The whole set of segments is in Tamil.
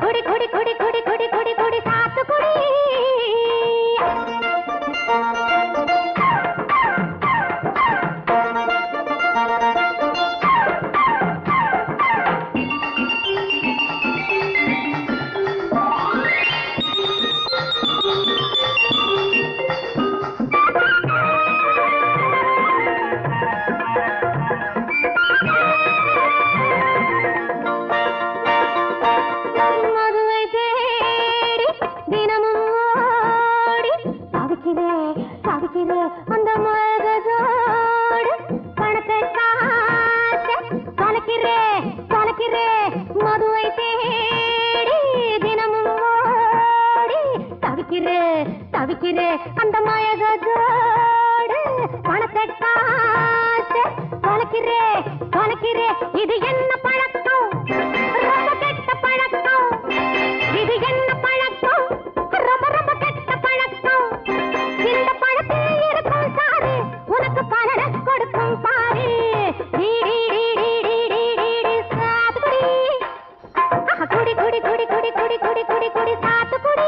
குடி குடி குடி குடி குடி குடி குடி சாத்துக்குடி அந்த மயகோடு பணத்தை காசு தொலைக்கிறே இது என்ன பழக்கம் ரொம்ப கெட்ட பழக்கம் இது என்ன பழக்கம் ரொம்ப ரொம்ப கெட்ட பழக்கம் இந்த பழத்தில் இருக்கும் சாரு உனக்கு பலனை கொடுக்கும் பாரு குடி குடி குடி குடி குடி குடி குடி குடி சாத்துக்குடி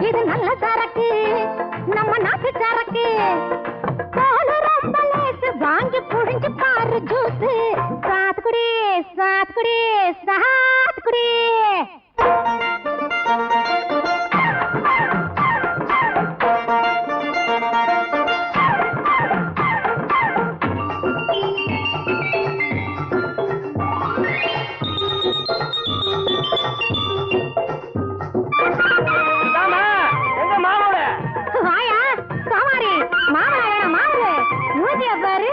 இது நல்ல சரக்கு நம்ம நாட்டு சரக்கு பாலு ரொம்ப லேசு வாங்கி புழிஞ்சு பாரு ஜூஸ் சாத்துக்குடி சாத்துக்குடி சாத்துக்குடி பாரு